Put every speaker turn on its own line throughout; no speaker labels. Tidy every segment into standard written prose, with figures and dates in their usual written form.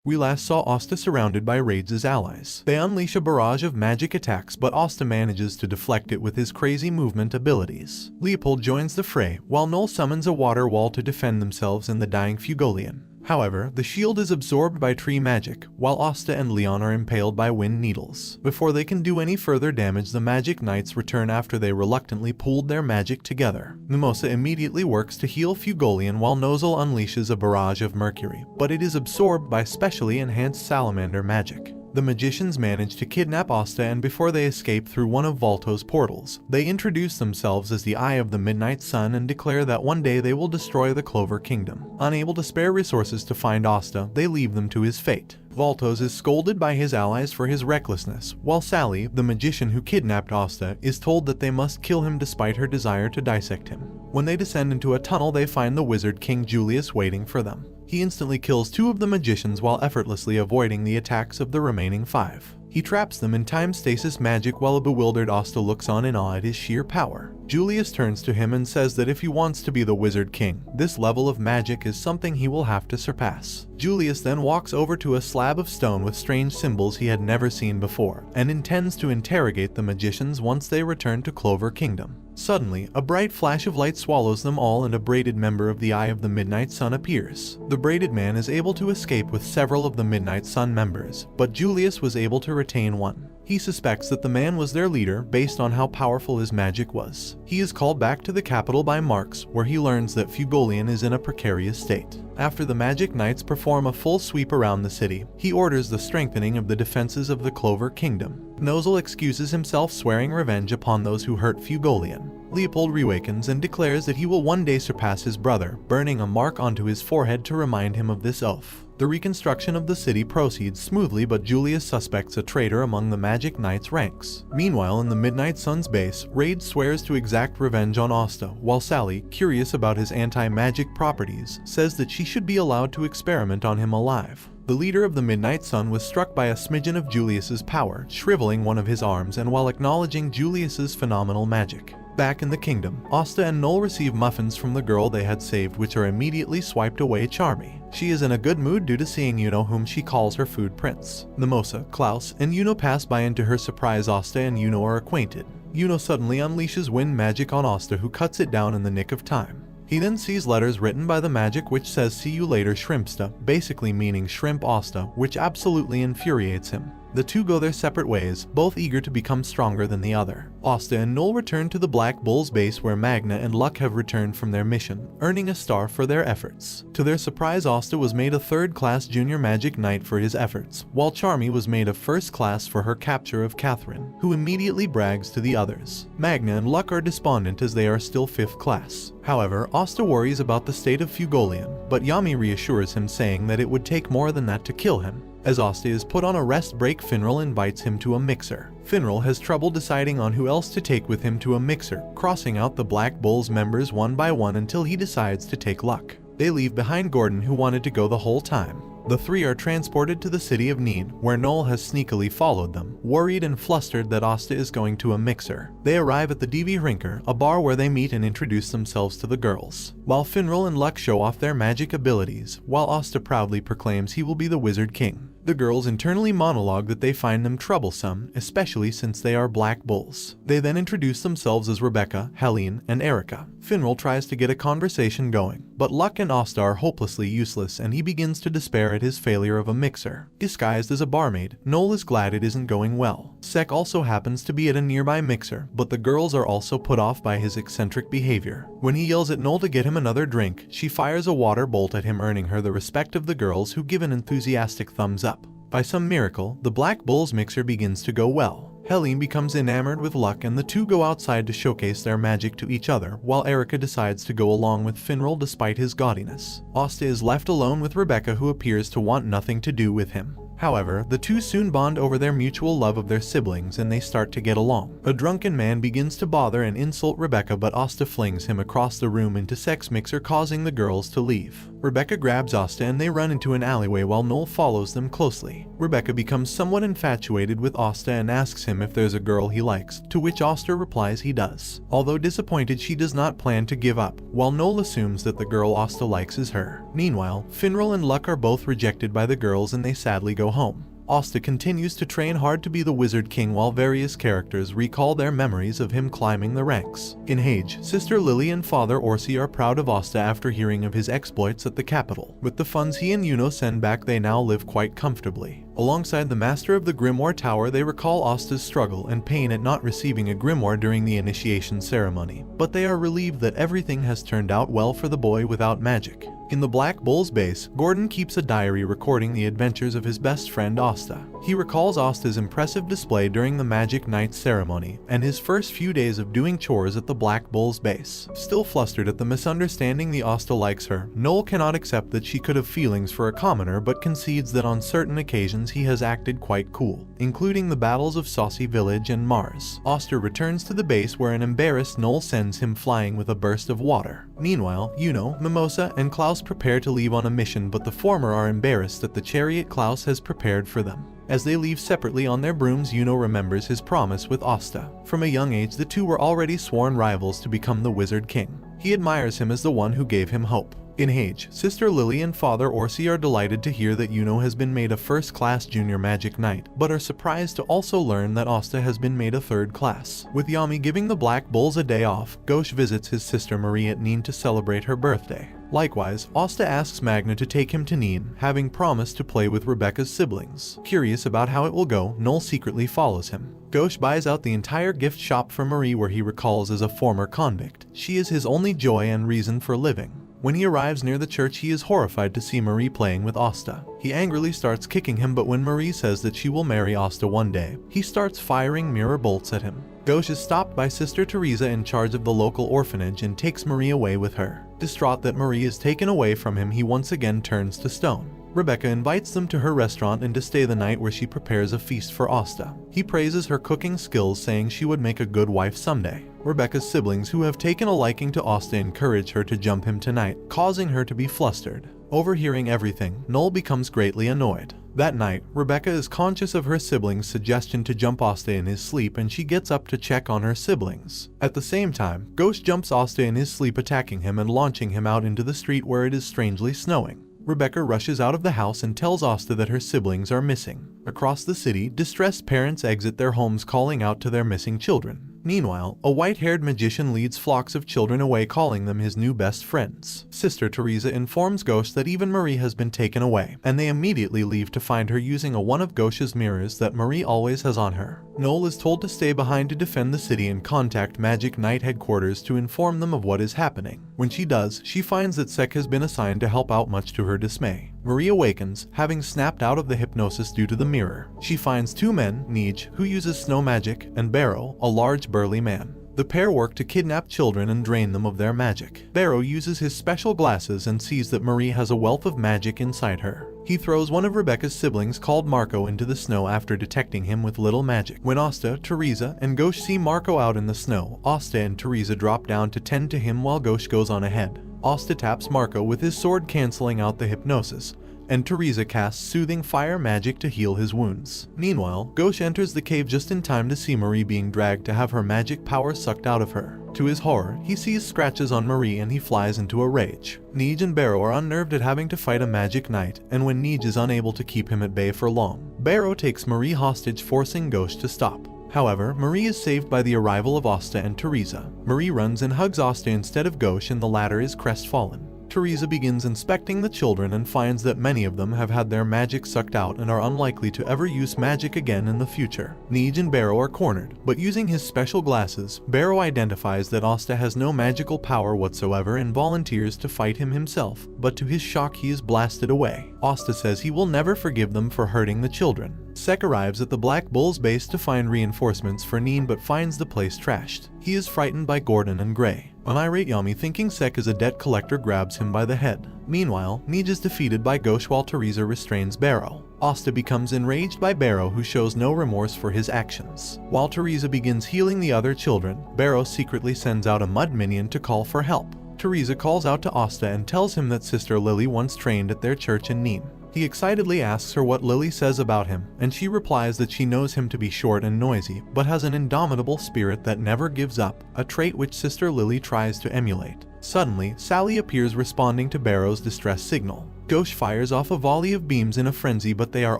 We last saw Asta surrounded by Raids' allies. They unleash a barrage of magic attacks, but Asta manages to deflect it with his crazy movement abilities. Leopold joins the fray, while Noel summons a water wall to defend themselves and the dying Fugolian. However, the shield is absorbed by tree magic, while Asta and Leon are impaled by wind needles. Before they can do any further damage, the magic knights return after they reluctantly pooled their magic together. Mimosa immediately works to heal Fugolian while Nozel unleashes a barrage of mercury, but it is absorbed by specially enhanced salamander magic. The magicians manage to kidnap Asta, and before they escape through one of Volto's portals, they introduce themselves as the Eye of the Midnight Sun and declare that one day they will destroy the Clover Kingdom. Unable to spare resources to find Asta, they leave them to his fate. Voltos is scolded by his allies for his recklessness, while Sally, the magician who kidnapped Asta, is told that they must kill him despite her desire to dissect him. When they descend into a tunnel, they find the wizard King Julius waiting for them. He instantly kills 2 of the magicians while effortlessly avoiding the attacks of the remaining 5. He traps them in time stasis magic while a bewildered Asta looks on in awe at his sheer power. Julius turns to him and says that if he wants to be the Wizard King, this level of magic is something he will have to surpass. Julius then walks over to a slab of stone with strange symbols he had never seen before, and intends to interrogate the magicians once they return to Clover Kingdom. Suddenly, a bright flash of light swallows them all and a braided member of the Eye of the Midnight Sun appears. The braided man is able to escape with several of the Midnight Sun members, but Julius was able to retain one. He suspects that the man was their leader based on how powerful his magic was. He is called back to the capital by Marx, where he learns that Fugolian is in a precarious state. After the Magic Knights perform a full sweep around the city, he orders the strengthening of the defenses of the Clover Kingdom. Nozel excuses himself, swearing revenge upon those who hurt Fugolian. Leopold reawakens and declares that he will one day surpass his brother, burning a mark onto his forehead to remind him of this oath. The reconstruction of the city proceeds smoothly, but Julius suspects a traitor among the Magic Knights' ranks. Meanwhile, in the Midnight Sun's base, Raid swears to exact revenge on Asta, while Sally, curious about his anti-magic properties, says that she should be allowed to experiment on him alive. The leader of the Midnight Sun was struck by a smidgen of Julius's power, shriveling one of his arms, and while acknowledging Julius's phenomenal magic. Back in the kingdom, Asta and Noel receive muffins from the girl they had saved, which are immediately swiped away. Charmy. She is in a good mood due to seeing Yuno, whom she calls her food prince. Mimosa, Klaus, and Yuno pass by, and to her surprise, Asta and Yuno are acquainted. Yuno suddenly unleashes wind magic on Asta, who cuts it down in the nick of time. He then sees letters written by the magic which says "See you later, Shrimpsta," basically meaning Shrimp Asta, which absolutely infuriates him. The two go their separate ways, both eager to become stronger than the other. Asta and Noel return to the Black Bull's base, where Magna and Luck have returned from their mission, earning a star for their efforts. To their surprise, Asta was made a third-class junior magic knight for his efforts, while Charmy was made a first class for her capture of Catherine, who immediately brags to the others. Magna and Luck are despondent as they are still 5th class. However, Asta worries about the state of Fugolian, but Yami reassures him, saying that it would take more than that to kill him. As Asta is put on a rest break, Finral invites him to a mixer. Finral has trouble deciding on who else to take with him to a mixer, crossing out the Black Bull's members one by one until he decides to take Luck. They leave behind Gordon, who wanted to go the whole time. The three are transported to the city of Need, where Noel has sneakily followed them, worried and flustered that Asta is going to a mixer. They arrive at the DV Rinker, a bar where they meet and introduce themselves to the girls. While Finral and Luck show off their magic abilities, while Asta proudly proclaims he will be the Wizard King. The girls internally monologue that they find them troublesome, especially since they are Black Bulls. They then introduce themselves as Rebecca, Helene, and Erica. Finral tries to get a conversation going, but Luck and Asta are hopelessly useless, and he begins to despair at his failure of a mixer. Disguised as a barmaid, Noel is glad it isn't going well. Sek also happens to be at a nearby mixer, but the girls are also put off by his eccentric behavior. When he yells at Noel to get him another drink, she fires a water bolt at him, earning her the respect of the girls, who give an enthusiastic thumbs up. By some miracle, the Black Bull's mixer begins to go well. Helene becomes enamored with Luck, and the two go outside to showcase their magic to each other, while Erica decides to go along with Finral despite his gaudiness. Asta is left alone with Rebecca, who appears to want nothing to do with him. However, the two soon bond over their mutual love of their siblings and they start to get along. A drunken man begins to bother and insult Rebecca, but Asta flings him across the room into sex mixer, causing the girls to leave. Rebecca grabs Asta and they run into an alleyway while Noel follows them closely. Rebecca becomes somewhat infatuated with Asta and asks him if there's a girl he likes, to which Asta replies he does. Although disappointed, she does not plan to give up, while Noel assumes that the girl Asta likes is her. Meanwhile, Finral and Luck are both rejected by the girls and they sadly go home. Asta continues to train hard to be the Wizard King while various characters recall their memories of him climbing the ranks. In Hage, Sister Lily and Father Orsi are proud of Asta after hearing of his exploits at the capital. With the funds he and Yuno send back, they now live quite comfortably. Alongside the Master of the Grimoire Tower, they recall Asta's struggle and pain at not receiving a grimoire during the initiation ceremony, but they are relieved that everything has turned out well for the boy without magic. In the Black Bull's base, Gordon keeps a diary recording the adventures of his best friend Asta. He recalls Asta's impressive display during the Magic Night ceremony and his first few days of doing chores at the Black Bull's base. Still flustered at the misunderstanding the Asta likes her, Noel cannot accept that she could have feelings for a commoner but concedes that on certain occasions he has acted quite cool, including the battles of Saucy Village and Mars. Asta returns to the base where an embarrassed Noel sends him flying with a burst of water. Meanwhile, Yuno, Mimosa, and Klaus prepare to leave on a mission, but the former are embarrassed at the chariot Klaus has prepared for them. As they leave separately on their brooms, Yuno remembers his promise with Asta. From a young age, the two were already sworn rivals to become the Wizard King. He admires him as the one who gave him hope. In Hage, Sister Lily and Father Orsi are delighted to hear that Yuno has been made a first-class junior magic knight, but are surprised to also learn that Asta has been made a third class. With Yami giving the Black Bulls a day off, Gauche visits his sister Marie at Nîmes to celebrate her birthday. Likewise, Asta asks Magna to take him to Nîmes, having promised to play with Rebecca's siblings. Curious about how it will go, Noel secretly follows him. Gauche buys out the entire gift shop for Marie, where he recalls as a former convict. She is his only joy and reason for living. When he arrives near the church, he is horrified to see Marie playing with Asta. He angrily starts kicking him, but when Marie says that she will marry Asta one day, he starts firing mirror bolts at him. Gauche is stopped by Sister Teresa in charge of the local orphanage and takes Marie away with her. Distraught that Marie is taken away from him, he once again turns to stone. Rebecca invites them to her restaurant and to stay the night, where she prepares a feast for Asta. He praises her cooking skills, saying she would make a good wife someday. Rebecca's siblings, who have taken a liking to Asta, encourage her to jump him tonight, causing her to be flustered. Overhearing everything, Noel becomes greatly annoyed. That night, Rebecca is conscious of her siblings' suggestion to jump Asta in his sleep, and she gets up to check on her siblings. At the same time, Ghost jumps Asta in his sleep, attacking him and launching him out into the street where it is strangely snowing. Rebecca rushes out of the house and tells Asta that her siblings are missing. Across the city, distressed parents exit their homes, calling out to their missing children. Meanwhile, a white-haired magician leads flocks of children away, calling them his new best friends. Sister Teresa informs Ghost that even Marie has been taken away, and they immediately leave to find her using one of Ghosh's mirrors that Marie always has on her. Noel is told to stay behind to defend the city and contact Magic Knight headquarters to inform them of what is happening. When she does, she finds that Sek has been assigned to help out, much to her dismay. Marie awakens, having snapped out of the hypnosis due to the mirror. She finds two men, Nij, who uses snow magic, and Barrow, a large burly man. The pair work to kidnap children and drain them of their magic. Barrow uses his special glasses and sees that Marie has a wealth of magic inside her. He throws one of Rebecca's siblings, called Marco, into the snow after detecting him with little magic. When Asta, Teresa, and Ghosh see Marco out in the snow, Asta and Teresa drop down to tend to him while Ghosh goes on ahead. Asta taps Marco with his sword, cancelling out the hypnosis, and Teresa casts soothing fire magic to heal his wounds. Meanwhile, Ghosh enters the cave just in time to see Marie being dragged to have her magic power sucked out of her. To his horror, he sees scratches on Marie and he flies into a rage. Nij and Barrow are unnerved at having to fight a magic knight, and when Nij is unable to keep him at bay for long, Barrow takes Marie hostage, forcing Ghosh to stop. However, Marie is saved by the arrival of Asta and Teresa. Marie runs and hugs Asta instead of Ghosh, and the latter is crestfallen. Teresa begins inspecting the children and finds that many of them have had their magic sucked out and are unlikely to ever use magic again in the future. Nij and Barrow are cornered, but using his special glasses, Barrow identifies that Asta has no magical power whatsoever and volunteers to fight him himself, but to his shock he is blasted away. Asta says he will never forgive them for hurting the children. Sek arrives at the Black Bull's base to find reinforcements for Nîmes, but finds the place trashed. He is frightened by Gordon and Gray. An irate Yami, thinking Sek is a debt collector, grabs him by the head. Meanwhile, Nij is defeated by Ghosh while Teresa restrains Barrow. Asta becomes enraged by Barrow, who shows no remorse for his actions. While Teresa begins healing the other children, Barrow secretly sends out a mud minion to call for help. Teresa calls out to Asta and tells him that Sister Lily once trained at their church in Nîmes. He excitedly asks her what Lily says about him, and she replies that she knows him to be short and noisy, but has an indomitable spirit that never gives up, a trait which Sister Lily tries to emulate. Suddenly, Sally appears responding to Barrow's distress signal. Gauche fires off a volley of beams in a frenzy, but they are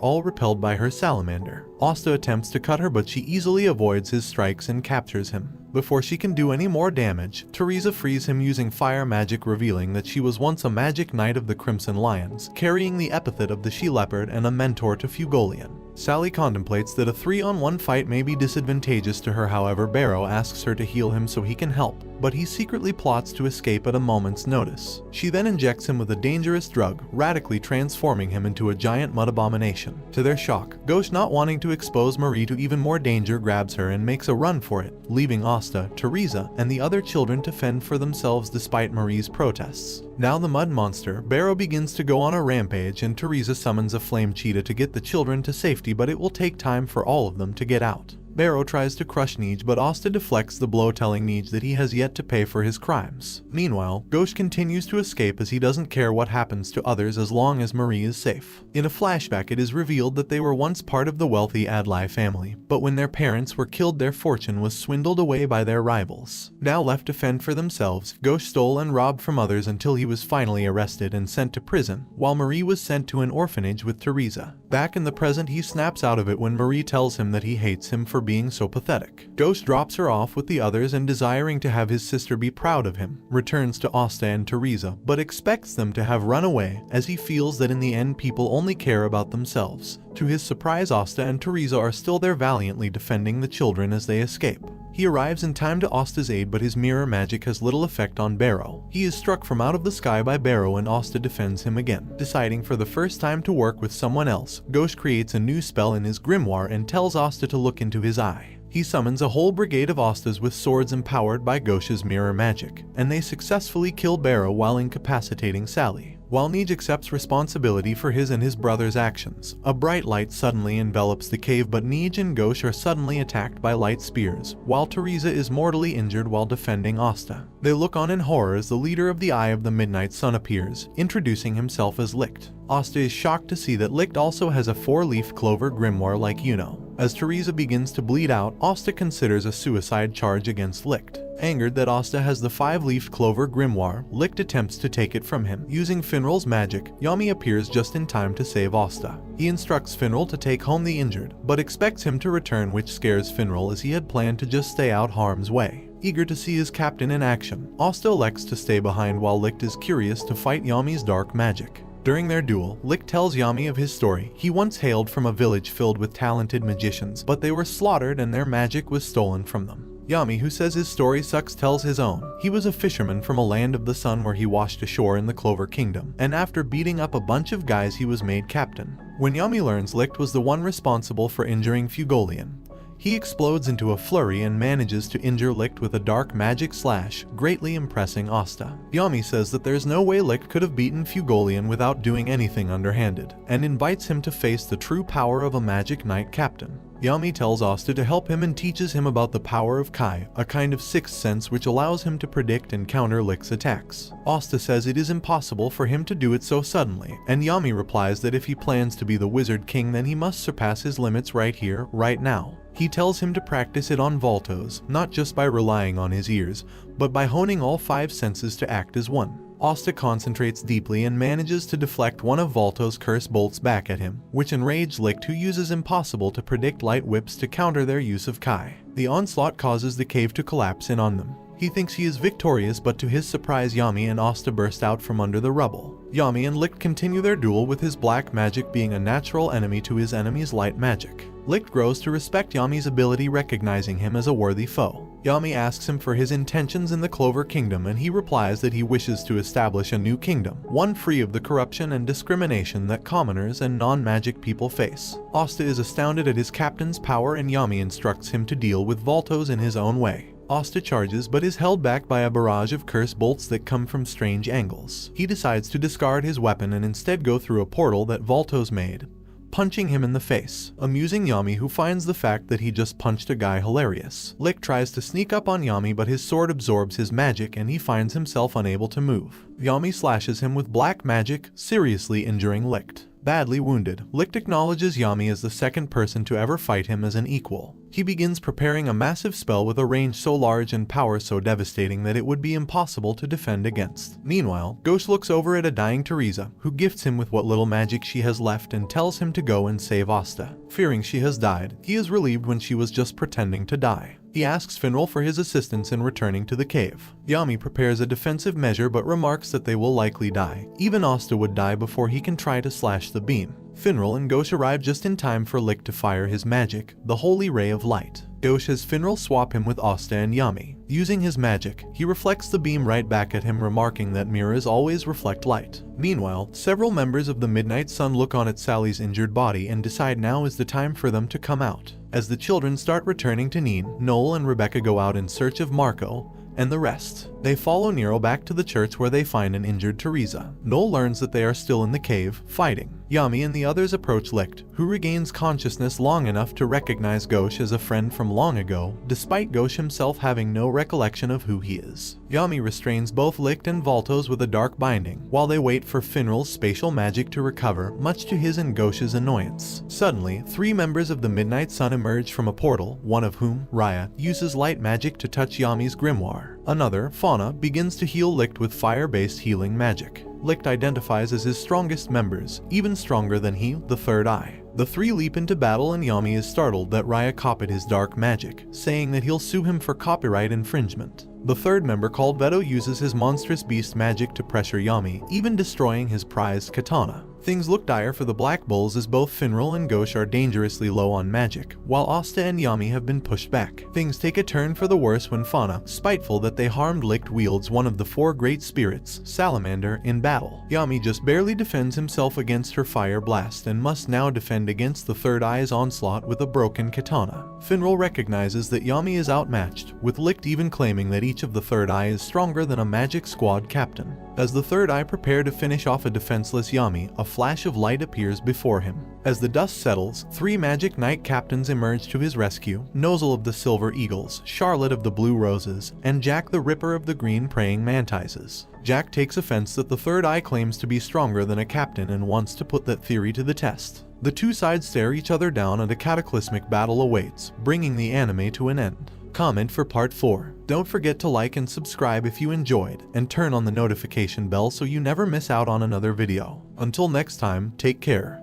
all repelled by her salamander. Asta attempts to cut her, but she easily avoids his strikes and captures him. Before she can do any more damage, Teresa frees him using fire magic, revealing that she was once a magic knight of the Crimson Lions, carrying the epithet of the She-Leopard and a mentor to Fugolian. Sally contemplates that a 3-on-1 fight may be disadvantageous to her, however Barrow asks her to heal him so he can help, but he secretly plots to escape at a moment's notice. She then injects him with a dangerous drug, radically transforming him into a giant mud abomination. To their shock, Gauche, not wanting to expose Marie to even more danger, grabs her and makes a run for it, leaving Asta, Teresa, and the other children to fend for themselves despite Marie's protests. Now the mud monster, Barrow, begins to go on a rampage, and Teresa summons a flame cheetah to get the children to safety, but it will take time for all of them to get out. Barrow tries to crush Neej, but Asta deflects the blow, telling Neej that he has yet to pay for his crimes. Meanwhile, Gauche continues to escape as he doesn't care what happens to others as long as Marie is safe. In a flashback, it is revealed that they were once part of the wealthy Adlai family, but when their parents were killed, their fortune was swindled away by their rivals. Now left to fend for themselves, Gauche stole and robbed from others until he was finally arrested and sent to prison, while Marie was sent to an orphanage with Teresa. Back in the present, he snaps out of it when Marie tells him that he hates him for being so pathetic. Gauche drops her off with the others and, desiring to have his sister be proud of him, returns to Asta and Teresa, but expects them to have run away, as he feels that in the end people only care about themselves. To his surprise, Asta and Teresa are still there, valiantly defending the children as they escape. He arrives in time to Asta's aid, but his mirror magic has little effect on Barrow. He is struck from out of the sky by Barrow, and Asta defends him again. Deciding for the first time to work with someone else, Gauche creates a new spell in his grimoire and tells Asta to look into his eye. He summons a whole brigade of Astas with swords empowered by Gauche's mirror magic, and they successfully kill Barrow while incapacitating Sally. While Neej accepts responsibility for his and his brother's actions, a bright light suddenly envelops the cave, but Neej and Gauche are suddenly attacked by light spears, while Teresa is mortally injured while defending Asta. They look on in horror as the leader of the Eye of the Midnight Sun appears, introducing himself as Licht. Asta is shocked to see that Licht also has a 4-leaf clover grimoire like Yuno. As Teresa begins to bleed out, Asta considers a suicide charge against Licht. Angered that Asta has the 5-leaf clover grimoire, Licht attempts to take it from him. Using Finral's magic, Yami appears just in time to save Asta. He instructs Finral to take home the injured, but expects him to return, which scares Finral as he had planned to just stay out harm's way. Eager to see his captain in action, Asta elects to stay behind while Licht is curious to fight Yami's dark magic. During their duel, Licht tells Yami of his story. He once hailed from a village filled with talented magicians, but they were slaughtered and their magic was stolen from them. Yami, who says his story sucks, tells his own. He was a fisherman from a land of the sun where he washed ashore in the Clover Kingdom, and after beating up a bunch of guys he was made captain. When Yami learns Licht was the one responsible for injuring Fugolian, he explodes into a flurry and manages to injure Licht with a dark magic slash, greatly impressing Asta. Yami says that there's no way Licht could have beaten Fugolian without doing anything underhanded, and invites him to face the true power of a magic knight captain. Yami tells Asta to help him and teaches him about the power of Kai, a kind of sixth sense which allows him to predict and counter Licht's attacks. Asta says it is impossible for him to do it so suddenly, and Yami replies that if he plans to be the Wizard King, then he must surpass his limits right here, right now. He tells him to practice it on Voltos, not just by relying on his ears, but by honing all 5 senses to act as one. Asta concentrates deeply and manages to deflect one of Volto's curse bolts back at him, which enraged Licht, who uses impossible to predict light whips to counter their use of Kai. The onslaught causes the cave to collapse in on them. He thinks he is victorious, but to his surprise Yami and Asta burst out from under the rubble. Yami and Licht continue their duel, with his black magic being a natural enemy to his enemy's light magic. Licht grows to respect Yami's ability, recognizing him as a worthy foe. Yami asks him for his intentions in the Clover Kingdom, and he replies that he wishes to establish a new kingdom, one free of the corruption and discrimination that commoners and non-magic people face. Asta is astounded at his captain's power, and Yami instructs him to deal with Voltos in his own way. Asta charges but is held back by a barrage of curse bolts that come from strange angles. He decides to discard his weapon and instead go through a portal that Voltos made, punching him in the face, amusing Yami, who finds the fact that he just punched a guy hilarious. Licht tries to sneak up on Yami, but his sword absorbs his magic and he finds himself unable to move. Yami slashes him with black magic, seriously injuring Licht. Badly wounded, Licht acknowledges Yami as the second person to ever fight him as an equal. He begins preparing a massive spell with a range so large and power so devastating that it would be impossible to defend against. Meanwhile, Ghost looks over at a dying Teresa, who gifts him with what little magic she has left and tells him to go and save Asta. Fearing she has died, he is relieved when she was just pretending to die. He asks Finral for his assistance in returning to the cave. Yami prepares a defensive measure but remarks that they will likely die. Even Asta would die before he can try to slash the beam. Finral and Ghosh arrive just in time for Licht to fire his magic, the Holy Ray of Light. Ghosh has Finral swap him with Asta and Yami. Using his magic, he reflects the beam right back at him, remarking that mirrors always reflect light. Meanwhile, several members of the Midnight Sun look on at Sally's injured body and decide now is the time for them to come out. As the children start returning to Neen, Noel and Rebecca go out in search of Marco and the rest. They follow Nero back to the church where they find an injured Teresa. Noel learns that they are still in the cave, fighting. Yami and the others approach Licht, who regains consciousness long enough to recognize Ghosh as a friend from long ago, despite Ghosh himself having no recollection of who he is. Yami restrains both Licht and Voltos with a dark binding, while they wait for Finral's spatial magic to recover, much to his and Ghosh's annoyance. Suddenly, 3 members of the Midnight Sun emerge from a portal, one of whom, Raya, uses light magic to touch Yami's grimoire. Another, Fauna, begins to heal Licht with fire-based healing magic. Licht identifies as his strongest members, even stronger than he, the third eye. The 3 leap into battle and Yami is startled that Raya copied his dark magic, saying that he'll sue him for copyright infringement. The third member, called Veto, uses his monstrous beast magic to pressure Yami, even destroying his prized katana. Things look dire for the Black Bulls as both Finral and Ghosh are dangerously low on magic, while Asta and Yami have been pushed back. Things take a turn for the worse when Fauna, spiteful that they harmed Licht, wields one of the 4 great spirits, Salamander, in battle. Yami just barely defends himself against her fire blast and must now defend against the third eye's onslaught with a broken katana. Finral recognizes that Yami is outmatched, with Licht even claiming that each of the third eye is stronger than a magic squad captain. As the third eye prepare to finish off a defenseless Yami, a flash of light appears before him. As the dust settles, 3 magic knight captains emerge to his rescue: Nozel of the Silver Eagles, Charlotte of the Blue Roses, and Jack the Ripper of the Green Praying Mantises. Jack takes offense that the third eye claims to be stronger than a captain and wants to put that theory to the test. The 2 sides stare each other down and a cataclysmic battle awaits, bringing the anime to an end. Comment for part 4. Don't forget to like and subscribe if you enjoyed, and turn on the notification bell so you never miss out on another video. Until next time, take care.